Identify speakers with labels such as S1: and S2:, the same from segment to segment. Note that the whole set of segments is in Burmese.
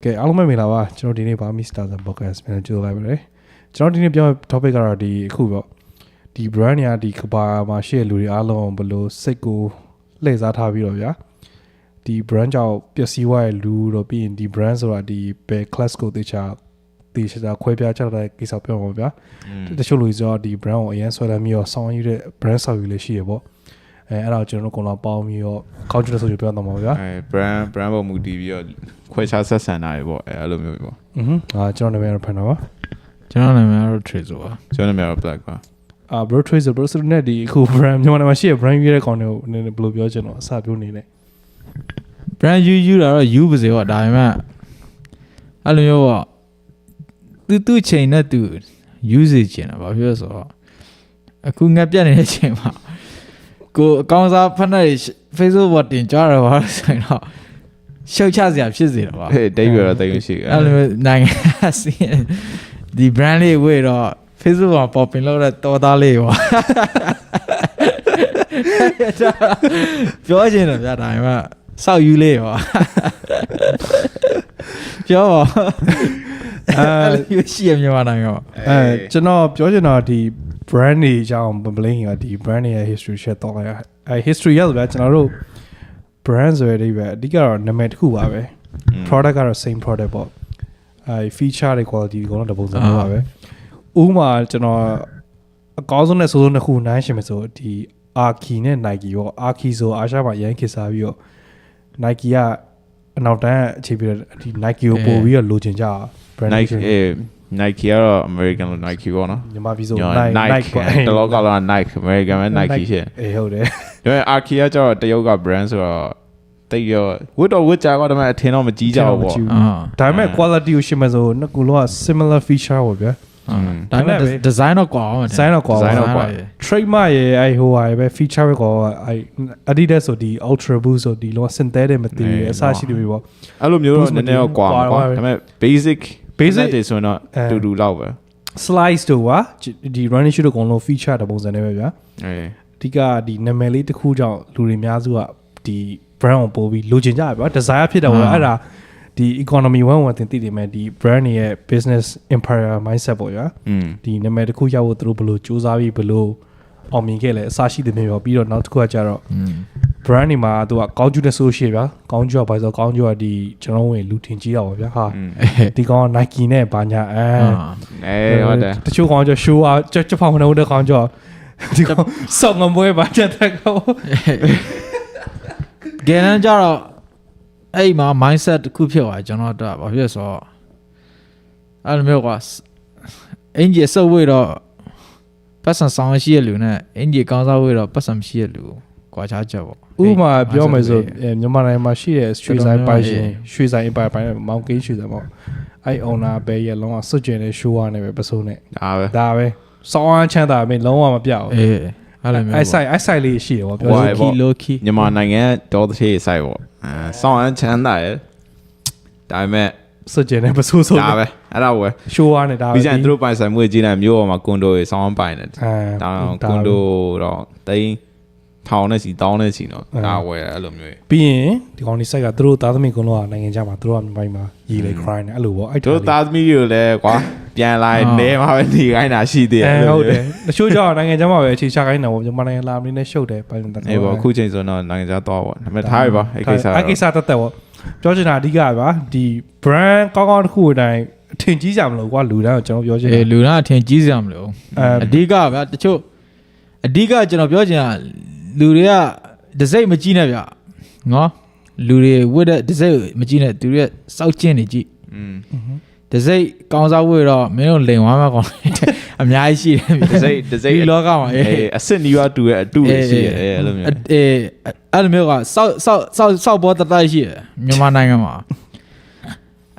S1: ကဲအားလုံးပဲမင်္ဂလာပါကျွန်တော်ဒီနေ့ဗာမီစတာဇန်ပေါ့ကတ်ပြန်ကြိုလိုက်ပါမယ်ကျွန်တော်ဒီနေ့ပြော topic ကတော့ဒီအခုပေါ့ဒီ brand ညာဒီကဘာမှာရှိတဲ့လူတွေအားလုံးဘယ်လိုစိတ်ကိုလှည့်စားထားပြီးတော့ဗျာဒီ brand ကြောင့်ပျက်စီးသွားတဲ့လူတော့ပြီးရင်ဒီ brand ဆိုတာဒီ bell class ကိုတေချာခွဲပြချတဲ့ကိစ္စပြောမှာဗျာတချို့လူဆိုတော့ဒီ brand ကိုအရင်ဆွဲလာပြီးတော့ဆောင်းယူတဲ့ brand ဆောက်ယူလေးရှိရပေါ့အဲ့ဒါကျွန်တော်တို့ကောင်လာပေါင်းပြီးတော့ကောင်းကျတဲ့ဆိုပြပြောတော့မှာဗျာ
S2: brand ပေါ်မူတည်ပြီးတော့ခွဲခြားဆက်ဆံတာတွေပေါ့အဲ့လိုမျိုးပေါ့
S1: ကျွန်တော်နာမည်ကတော့ဖန်တာပါ
S3: ကျွန်တော်နာမည်ကတော့ Tracer ပါ
S2: ကျွန်တော်နာမည်ကတော့ Black ပါ
S1: bro Tracer bro ဆိုတဲ့ဒီအခု brand မြန်မာနိုင်ငံမှာရှိတဲ့ brand ရွေးတဲ့ကောင်တွေကိုနည်းနည်းဘယ်လိုပြောချင်တော့အစပြောနေလဲ
S3: brand ယူတာတော့ယူပါစေပေါ့ဒါပေမဲ့အဲ့လိုမျိုးပေါ့သူ့ချိန်နဲ့သူယူစေချင်တာဘာဖြစ်လို့ဆိုတော့အခုငက်ပြတ်နေတဲ့ချိန်မှာကိုအကောင့်စားဖတ်နေ Facebook ပေါ်တင်ကြရပါဆိုရင်တော့ရှုပ်ချစရာဖြစ်စေတယ်ပါ
S2: ဟေးတိတ်ပြီးတော့တိတ်ရှိ
S3: အဲ့လိုနိုင်ငံဒီ brand လေးဝေးတော့ Facebook ပေါ်ပေါ်ပင်လို့တဲ့တော်သားလေးပေါ့ပြောချင်တယ်ဗျာဒါပေမဲ့စောက်ယူလေးပေါ့ပြောပါအဲ့လိုရှိရမြန်မာနိုင်ငံပေါ့
S1: ကျွန်တော်ပြောချင်တာဒီ brand တွေအကြောင်းဘလင်းကဒီ brand တွေရဲ့ history share တော့လိုက်history ရဆိုဗျာကျွန်တော်တို့ brand ဆိုရတဲ့ပဲအဓိကတော့နာမည်တစ်ခုပါပဲ product ကတော့ same product ပေါ့feature တွေ quality တွေကတော့တပုံစံမျိုးပါပဲဥပမာကျွန်တော်အကောင်းဆုံးနဲ့ဆိုးဆုံးတစ်ခုနိုင်ရှင်မယ်ဆိုဒီ Arki နဲ့ Nike ရော Arki ဆိုအာရှမှာရန်ခေတ်စားပြီးတော့ Nike ကအနောက်တန်းအခြေပြီးတော့ဒီ Nike ကိုပို့ပြီးတော့လိုချင်ကြ
S2: brand Nike ကတော့ American Nike ပေါ့နော်
S1: မြန်မာပြည်ဆို
S2: Nike တလောကလော Nike American ပဲ Nike ရှင်း
S1: ဟုတ်တယ်
S2: ဒါပေမဲ့ Arki ကကျတော့တရုတ်က brand ဆိုတော့တိတ်ရောဝတ်ကြတော့ဒါပေမဲ့အထင်တော့မကြီးကြဘူးပေါ့
S1: ဒါပေမဲ့ quality ကိုရှင်းမယ်ဆိုနှစ်ခုလုံးက similar feature ပေါ့ဗျာ
S3: ဒါပေမဲ့ design တော့ကွာအောင်
S1: design တော့ကွာ trademark ရဲ့ဟိုဟာပဲ feature ပဲကွာAdidas ဆိုဒီ Ultra Boost ဆိုဒီလုံး synthetic material အစားရှိတယ်ပေါ့
S2: အဲ့လိုမျိုးတော့နည်းနည်းတော့ကွာဒါပေမဲ့ basic တွေဆိုရင်တော့တူလောက်ပဲ
S1: slice တို့ကဒီ running shoe တို့အကုန်လုံး feature တဲ့ပုံစံနဲ့ပဲဗျာအဓိကဒီနာမည်လေးတစ်ခုကြောင့်လူတွေအများစုကဒီ brand ကိုပို့ပြီးလိုချင်ကြရဗျာ design ဖြစ်တယ်ပေါ့အဲ့ဒါဒီ economy 101တင်သိတယ်မဲ့ဒီ brand ရဲ့ business empire mindset ပေါ့ဗျာဒီနာမည်တစ်ခုရောက်ဖို့သူတို့ဘယ်လိုစူးစမ်းပြီးဘယ်လိုအောင်မြင်ခဲ့လဲအစရှိတဲ့မျိုးပြီးတော့နောက်တစ်ခုကကြတော့ brand တွေမှာသူကကောင်းကျိုးနဲ့ဆိုရှိဗျာကောင်းကျိုးကဘာဆိုကောင်းကျိုးကဒီကျွန်တော်ဝင်လူထင်ကြီးတာပေါ့ဗျာဟာဒီကောင် Nike နဲ့ဘာညာ
S2: ဟုတ်တယ်
S1: တချို့ကောင်ကျ show ကျဖောင်းမလို့တဲ့ကောင်ကျဒီကောင်စောင်းငမွေးဘာချက်တဲ့ကောင်
S3: ဂန်နန်ကြတော့အဲ့မှာ mindset တစ်ခုဖြစ်သွားကျွန်တော်တော့ဘာဖြစ်ဆိုတော့အဲ့လိုမျိုးကအင်ဂျီအစုပ်ဝေးတော့ပတ်စံဆောင်ရှိရလူနဲ့အင်ဂျီကောင်းစားဝေးတော့ပတ်စံမရှိရလူကွာခြားချက်ပေါ့
S1: ဥပမာပြောမယ်ဆိုမြန်မာနိုင်ငံမှာရှိတဲ့ရွှေဆိုင်ပိုင်ရှင်ရွှေဆိုင်အပိုင်မောင်ကင်းရွှေဆိုင်ပေါ့အဲ့ owner ပဲရလုံးဝစွတ်ကျင်တဲ့ show နဲ့ပဲပစိုးနဲ့ဒါပဲစောင်းအားချမ်းသာပဲလုံးဝမပြောက်ဘူးအဲ့ဆိုင်လေးရှိတယ်ပေါ့ပြော
S3: low key
S2: မြန်မာနိုင်ငံတော်တဲ့ဆိုင်ပေါ့စောင်းအားချမ်းသာရဲ့ဒါပေမဲ့
S1: စွတ်ကျင်တဲ့ပစိုးဆို
S2: ဒါပဲအဲ့ဒါပဲ
S1: show အားနဲ့ဒါပဲ
S2: ပြီးရင်သူတို့ပိုင်ဆိုင်မှုကြီးနေမျိုးပေါ်မှာကွန်ဒိုရေးစောင်းပိုင်တယ်ဒါကွန်ဒိုတော့တိန်းထောင်နဲ့စီတောင်းနဲ့စီတော့ဒါဝယ်အဲ့လိုမျိုး
S1: ပြီးရင်ဒီကောင်ဒီ site ကသူတို့သားသမီးကုန်လုံးကနိုင်ငံခြားမှာသူတို့ကမြန်မာပြည်မှာရေးလေ cry နဲ့အဲ့လိုပေါ့
S2: အဲ့တို့သားသမီးတွေလည်းကွာပြန်လာနေမှာပဲနေခိုင်းတာရှိသေးတယ်
S1: ဟုတ်တယ်တချို့ကြောင့်နိုင်ငံခြားမှာပဲအခြေချခိုင်းတာပေါ့မြန်မာနိုင်ငံလာမင်းနဲ့ရှုပ်တယ်ပိုင်းတယ်
S2: အေးပေါ့အခုချိန်ဆိုတော့နိုင်ငံခြားသွားပေါ့ဒါပေမဲ့ထားရပါအဲ့
S1: ကိစ္စတက်ပေါ့ပြောချင်တာအဓိကပါဒီ brand ကောင်းကောင်းတစ်ခုအတိုင်းအထင်ကြီးကြမလို့ကွာလူတိုင်းကိုကျွန်တော်ပြောချင်
S3: တယ်လူတိုင်းအထင်ကြီးကြမလို့အဓိကဗျာတချို့အဓိကကျွန်တော်ပြောချင်တာလူတွေကဒစိတ်မကြည့်နဲ့ဗျနော်လူတွေဝတ်တဲ့ဒစိတ်မကြည့်နဲ့သူတွေစောက်ကျင်းနေကြည့်ဒစိတ်ကောင်းစားဝတ်တော့မင်းတို့လိန်ဝမ်းမကောင်းအများကြီးရှိတယ်
S2: ဒစိတ်
S3: ဒီလောကမှာ
S2: အစ်စ်နီးရွာတူရဲ့အတူရှိတယ်အဲ့လိုမျိုး
S3: အဲ့လိုမျိုးကစောက်ပေါ်တတိုက်ရှိတယ်မြန်မာနိုင်ငံမှာ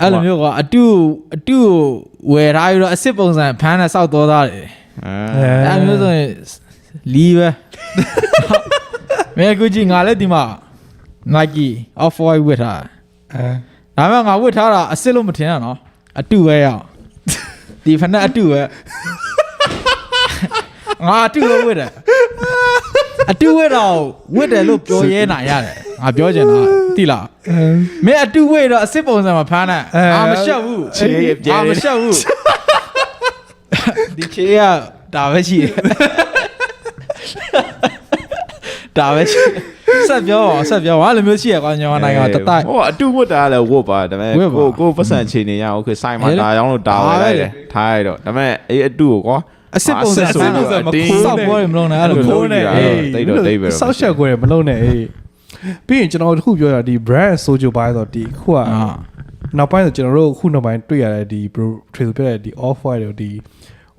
S3: အဲ့လိုမျိုးကအတူဝယ်ထားပြီးတော့အစ်စ်ပုံစံဖမ်းနဲ့စောက်တော်သားတယ်အဲ့မျိုးဆိုရင်လီးပဲမဲကူကြီးငါလည်းဒီမှာ Nike Off-White ဝတ်ထားဒါမှငါဝတ်ထားတာအစ်စ်လို့မထင်ရနော်အတူပဲရဒီဖက်နဲ့အတူပဲငါအတူလို့ဝတ်တယ်အတူဝတ်တော့ဝတ်တယ်လို့ပြောရဲနိုင်ရတယ် ငါပြောချင်တာတိလားမင်းအတူဝေးတော့အစ်စ်ပုံစံမှာဖမ်းနေအာမရှက်ဘူးအာမရှက်ဘူးဒီချေကဒါပဲရှိတယ်ဒါပဲဆက်ပြောဟာလိုမျိုးရှိရကွာညီမနိုင်ငံမှာတတိုက်
S2: ဟိုအတူဝတ်တာလည်းဝတ်ပါဒါပေမဲ့ကိုပတ်စံချေနေရအောင်ဆိုဆိုင်မှာဒါရောင်းလို့တာဝယ်လိုက်တယ်ထားရတော့ဒါပေမဲ့အေးအတူကိုကွာ
S3: အစ်စ်ပုံစံမခိုးစောက်ပွဲမလုံးနဲ့အဲ့လိုခိုးနေ
S2: တိတ်တော့တိတ်ပဲ
S1: စောက်ချက်ကွယ်မလုံးနဲ့အေးပြီးရင်ကျွန်တော်အခုပြောတာဒီ brand social buy ဆိုဒီခုကနောက်ပိုင်းဆိုကျွန်တော်တို့ခုနောက်ပိုင်းတွေ့ရတဲ့ဒီ trade ပြတဲ့ဒီ off white တို့ဒီ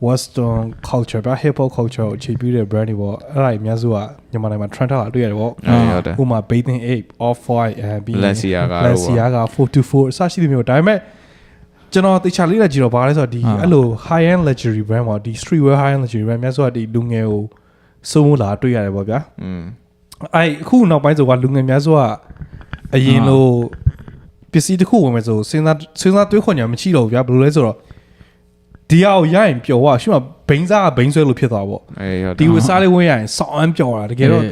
S1: western culture ပြ hip hop culture ကိုအခြေပြုတဲ့ brand တွေပေါ့အဲ့ဒါအများစုကမြန်မာနိုင်ငံမှာ trend ထားတာတွေ့ရတယ်ပေါ့ဥပမာ bathing ape off white ပြီး Balenciaga 424အစရှိသမျိုးဒါပေမဲ့ကျွန်တော်တေချာလေးလာကြည့်တော့ဘာလဲဆိုတော့ဒီအဲ့လို high end luxury brand ပေါ့ဒီ streetwear high end luxury brand များဆိုတော့ဒီလူငယ်ကိုစိုးမိုးလာတွေ့ရတယ်ပေါ့ဗျာအဲ့အခုနောက်ပိုင်းဆိုကလူငယ်များဆိုကအရင်လိုပစ္စည်းတစ်ခုဝင်မယ်ဆိုစဉ်းစားတွေးခွန်ညာမရှိတော့ဘူးဗျာဘယ်လိုလဲဆိုတော့ဒီအောင်ရရင်ပျော်သွားရှိမှဘိန်းစားကဘိန်းဆွဲလို့ဖြစ်သွားပေါ့ဒီဝစားလေးဝင်ရရင်စောင်းအမ်းပျော်တာတကယ်တော့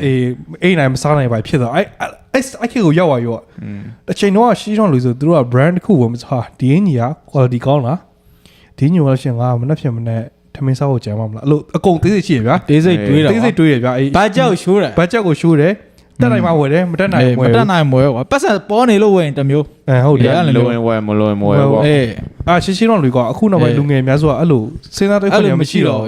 S1: အေးနိုင်မစားနိုင်ပါဖြစ်သွားအဲ့ခေတ်ကိုရောက်သွားရောတစ်ချိန်တော့ရှိတော့လို့ဆိုသူတို့က brand တစ်ခုဝင်မစားဒီအင်းကြီးက quality ကောင်းလားဒီညိုလို့ရှင်ငါမနှက်ဖြစ်မနဲ့ထမင်းစားဖို့ကြမ်းမှာမလားအဲ့လိုအကုန်သေးစိတ်ရှိရဗျာ
S3: သေးစိတ်တွေးတယ်
S1: ဗျာအေး
S3: ဘတ်ဂျက်ကိုရှိုးတယ်
S1: တက်နိုင်မှဝယ်တယ်မတက်နိုင်
S3: မတက်နိုင်မဝယ်ကွာပတ်စံပေါ်နေလို့ဝယ်ရင်တမျိုး
S1: ဟုတ်တယ်
S2: လိုဝင်ဝယ်မလိုဝင်မဝယ်ပေါ့
S3: အေး
S1: ရှင်းတော့လူကအခုနောက်ပိုင်းလူငယ်များဆိုအဲ့လိုစဉ်းစားတဲ့ခွင့်မရှိတော့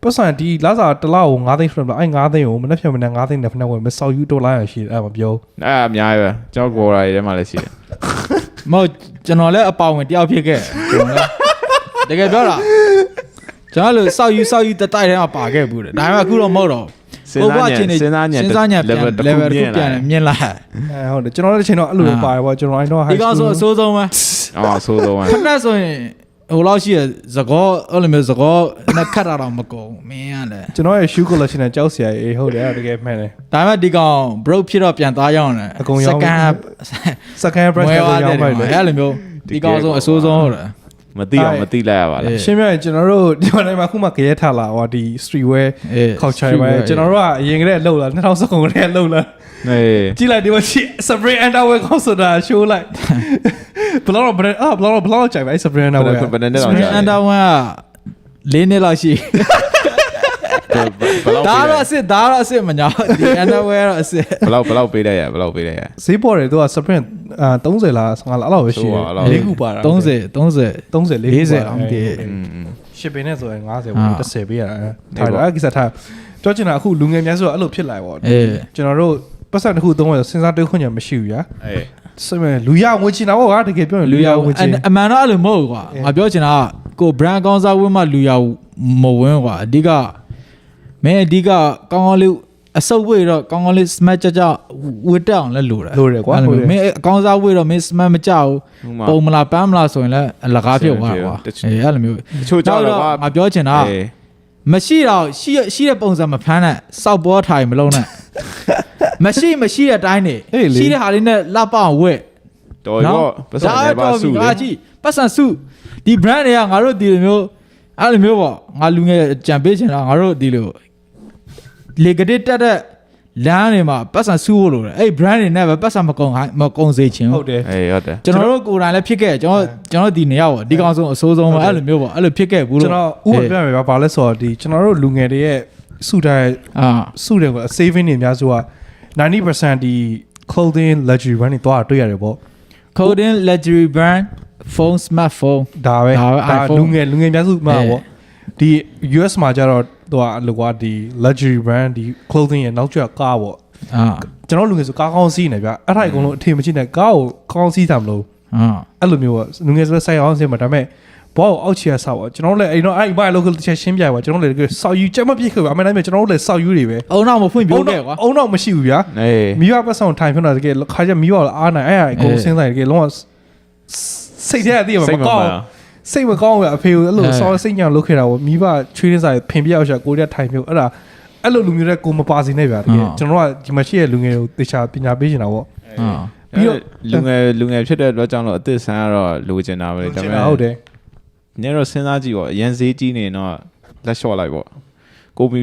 S1: ပတ်စံဒီလာစားတစ်လောက်ကို9သိန်းဆိုတော့အဲ့9သိန်းကိုမနှက်ဖြတ်မနဲ့9သိန်းနဲ့ဖက်နဲ့ဝယ်မဆောက်ယူဒေါ်လာရရှိတယ်အဲ့မပြော
S2: အဲ့အများကြီးပဲကျွန်တော်ကိုယ်တိုင်ထဲမှာလည်းရှိတယ်
S3: မဟုတ်ကျွန်တော်လည်းအပေါဝင်တယောက်ဖြစ်ခဲ့တကယ်ပြောတာကျွန်တော်လည်းဆောက်ယူတတိုက်ထဲမှာပါခဲ့ဘူးတယ်ဒါပေမဲ့အခုတော့မဟုတ်တော့
S2: စဉ်းစားညံ level
S3: တစ်ခုပြန်မြင်လာ
S1: ဟုတ်တယ်ကျွန်တော်လည်းချိန်တော့အဲ့လိုပါတယ်ပေါ့ကျွန်တော်အဲ့တော့
S3: high school ဒီကောင်ဆိုအဆိုးဆုံးပဲ
S2: အဆိုးဆုံးပဲ
S3: ခဏဆိုရင်ဟိုလောက်ရှိရဇကောအဲ့လိုမျိုးဇကောနဲ့ခတ်တာတော့မကုန်မင်းရလေ
S1: ကျွန်တော်ရဲ့ shoe collection နဲ့ကြောက်စရာအေးဟုတ်တယ်တကယ်မှန်တယ်
S3: ဒါပေမဲ့ဒီကောင် broke ဖြစ်တော့ပြန်သွားရောက်တယ်
S1: အကုန်ရောက် second brand ကိုရောက်ပါလေ
S3: အဲ့လိုမျိုးဒီကောင်ဆိုအဆိုးဆုံးဟုတ်တယ်
S2: မသိအောင်မသိလိုက်ရပါလား
S1: ရှင်းပြရင်ကျွန်တော်တို့ဒီနေ့မှာခုမှကြရဲထားလာဟောဒီ streetwear culture ပဲကျွန်တော်တို့ကအရင်ကတည်းကလှုပ်လာ2019ကတည်းကလှုပ်လာကြည့်လိုက်ဒီမှာ spray underwear ကိုဆိုတာ show လိုက်ဘလော့ကြိုက်ပါ spray underwear
S3: spray underwear ၄နှစ်လောက်ရှိဒါတော့အစ်မညာဒီ underwear တော့အစ်
S2: ဘလောက်ပေးလိုက်ရ
S1: ဈေးပေါ်တယ်သူက spray 30လား15လားအဲ့လောက်ပဲရှိတယ်၄ခုပါတာ
S3: 30 40
S1: 40အောင်တည် shipping နဲ့ဆိုရင်50ဝင်30ပေးရတာထားတော့အဲ့ကိစ္စထားပြောချင်တာအခုလူငယ်များဆိုအဲ့လိုဖြစ်လာပေါ့ကျွန်တော်တို့ပတ်စံတစ်ခုသုံးရစဉ်းစားတွေးခွင့်ညာမရှိဘူးညာစမယ်လူရဝင်ချင်တာပေါ့ကွာတကယ်ပြောရင်လူရဝင်ချင်
S3: အမှန်တော့အဲ့လိုမဟုတ်ကွာငါပြောချင်တာကို brand ကောင်းစားဝင်မှလူရမဝင်ကွာအဓိကမင်းအဓိကကောင်းလေးအစုပ်ဝေးတော့ကောင်းလေး smart ကြဝတ်တက်အောင်လဲလိုတယ်
S1: ကွာ
S3: မင်းအကောင်းစားဝေးတော့မင်း smart မကြောက်ပုံမလားပန်းမလားဆိုရင်လည်းအလကားဖြစ်သွားကွာအဲ့လိုမျိုး
S2: တချို့ကြောက်တော့
S3: ငါပြောချင်တာမရှိတော့ရှိတဲ့ပုံစံမဖမ်းနဲ့စောက်ပေါ်ထိုင်မလုံးနဲ့မရှိတဲ့အတိုင်းနေရှိတဲ့ဟာလေးနဲ့လှပအောင်ဝက်
S2: တော်ရောပတ်စံတွေပါစုလေ
S3: ပတ်စံစုဒီ brand တွေကငါတို့ဒီလိုမျိုးအဲ့လိုမျိုးပေါ့ငါလူငယ်ကြံပေးချင်တာငါတို့ဒီလိုလေကတစ်တက်တဲ့လမ်းတွေမှာပတ်စံစုဖို့လိုတယ်အဲ့ brand တွေနဲ့ပဲပတ်စံမကုန်စေချင်
S1: ဟုတ်တယ်
S2: ဟုတ်တယ်
S3: ကျွန်တော်တို့ကိုယ်တိုင်လည်းဖြစ်ခဲ့ကျွန်တော်ဒီနေရာပေါ့ဒီကောင်ဆုံးအဆိုးဆုံးပဲအဲ့လိုမျိုးပေါ့အဲ့လိုဖြစ်ခဲ့ဘူးလို့
S1: ကျွန်တော်ဥပမာပြမယ်ပါလဲဆိုတော့ဒီကျွန်တော်တို့လူငယ်တွေရဲ့စုတယ်က saving တွေအများစုက 90% ဒီ clothing luxury brand တွေတော့တွေ့ရတယ်ပေါ့
S3: clothing luxury brand phone smartphone
S1: ဒါပဲလူငယ်များစုမှာပေါ့ဒီ US မှာကျတော့သူကလောကဒီ luxury brand ဒီ clothing ရဲ့နောက်ကျောကားပေါ့ကျွန်တော်လူငယ်ဆိုကားကောင်းစီးနေဗျအဲ့ဒါအကုန်လုံးအထင်မကြီးနဲ့ကားကိုကောင်းစီးတာမလို့အဲ့လိုမျိုးပေါ့လူငယ်ဆိုဆိုင်အောင်စီးမှာဒါပေမဲ့ဘောအောက်ချီရဆောက်ပေါ့ကျွန်တော်လည်းအဲ့တော့အဲ့ဘာလို့တစ်ချက်ရှင်းပြပါကျွန်တော်လည်းဆောက်ယူချက်မပြည့်ခဲ့ပါအမှန်တမ်းကျွန်တော်လည်းဆောက်ယူတွေပဲ
S3: အုံနောက်မဖွင့်ပြိုးခဲ့ကွာ
S1: အုံနောက်မရှိဘူးဗျာမိဘပတ်ဆောင်ထိုင်ဖြစ်တော့တကယ်ခါကျမိဘအားနိုင်အဲ့အကုန်စင်းဆိုင်တကယ်လုံးဝစိတ်ထဲအသိမကောင်းစိတ်မကောင်းဘူးအဖေကအဲ့လိုစောစိတ်ညံလုပ်ခဲ့တာပေါ့မိဘချွေးရင်းဆိုင်ဖင်ပြအောင်ရှာကိုရက်ထိုင်မျိုးအဲ့လိုလူမျိုးတဲ့ကိုမပါစီနဲ့ဗျာတကယ်ကျွန်တော်ကဒီမှာရှိတဲ့လူငယ်ကိုတေချာပညာပေးနေတာပေါ့
S2: ပြီးတော့လူငယ်ဖြစ်တဲ့အတွက်ကြောင့်တော့အသက်ဆန်းကတော့လိုချင်တာပဲဒါပေမဲ့
S1: ဟုတ်တယ်
S2: ညတော့စဉ်းစားကြည့်ပေါ့အရင်ဈေးကြီးနေတော့လက်လျှော့လိုက်ပေါ့ကိုမိ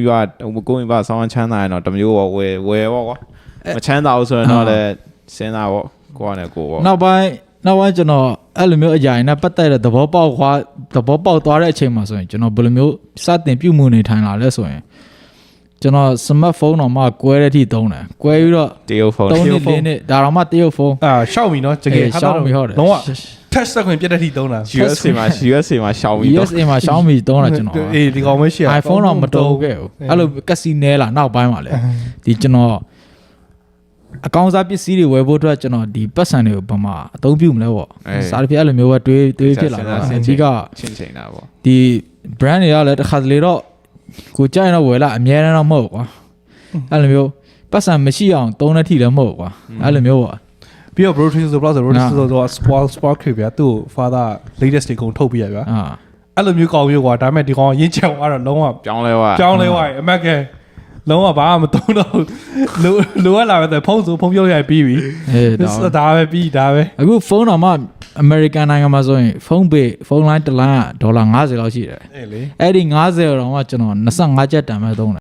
S2: ဘဆောင်းချမ်းသာရင်တော့တမျိုးပေါ့ဝယ်ပေါ့ကွာ မချမ်းသာဘူးဆိုရင်တော့လည်းစဉ်းစားပေါ့ကိုကလည်းကိုပေါ့
S3: နောက်ပိုင်းကျွန်တော်အဲ့လိုမျိုးအရာနဲ့ပတ်သက်တဲ့သဘောပေါက်သွားတဲ့အချိန်မှာဆိုရင်ကျွန်တော်ဘယ်လိုမျိုးစတင်ပြုမှုနေထိုင်လာလဲဆိုရင်ကျွန်တော် smartphone တော့မှကွဲတဲ့အထိသုံးတယ်ကွဲပြီးတော့
S2: တရုတ်ဖုန်း
S3: 3နှစ်ဒါတော့မှတရုတ်ဖုန်း
S1: ရှောက်ပြီနော်တကယ်လုံးဝ touch စခွင့်ပြတ်တဲ့ထိသုံးတာ
S2: USA မှာရှောင်းပြီးတော့
S3: USA မှာ Xiaomi သုံးတာကျွန်တော်
S1: အေးဒီကောင်မရှိ
S3: iPhone တော့မတုံးခဲ့ဘူးအဲ့လိုကက်စီနဲလာနောက်ပိုင်းမှာလေဒီကျွန်တော်အကောင်းစားပစ္စည်းတွေဝယ်ဖို့အတွက်ကျွန်တော်ဒီပတ်စံတွေကိုဘာမှအသုံးပြုမလဲပေါ့စားတစ်ပြအဲ့လိုမျိုးပဲတွေးဖြစ်လာတာအဓိက
S2: ချင်းချင်းတာပေါ့
S3: ဒီ brand တွေကလည်းတစ်ခါတလေတော့ကိုကြိုက်ရင်တော့ဝယ်လာအများနဲ့တော့မဟုတ်ကွာအဲ့လိုမျိုးပတ်စံမရှိအောင်သုံးတဲ့ထိလည်းမဟုတ်ကွာအဲ့လိုမျိုးပေါ့
S1: ပြီးတော့ Bluetooth ဆို Bluetooth ဆို Spark ခေဗျာသူ့ father latest တွေကုန်ထုတ်ပြရဗျာအဲ့လိုမျိုးကောင်းမျိုးကွာဒါပေမဲ့ဒီကောင်ရင်းချောင်းကတော့လုံးဝ
S2: ပြောင်းလဲသွား
S1: အမက်ကလုံးဝဘာမှမသုံးတော့လိုရလာပဲဖုန်းဆိုဖုန်းပြောရပြီးပြီဒါပဲပြီးဒါပဲ
S3: အခုဖုန်းတော့မှ American နိုင်ငံမှာဆိုရင်ဖုန်းလိုင်းတစ်လိုင်းက$50လောက်ရှိတယ်
S1: အေးလေ
S3: အဲ့ဒီ50တော့မှကျွန်တော်25ကျပ်တန်မဲ့သုံးတယ်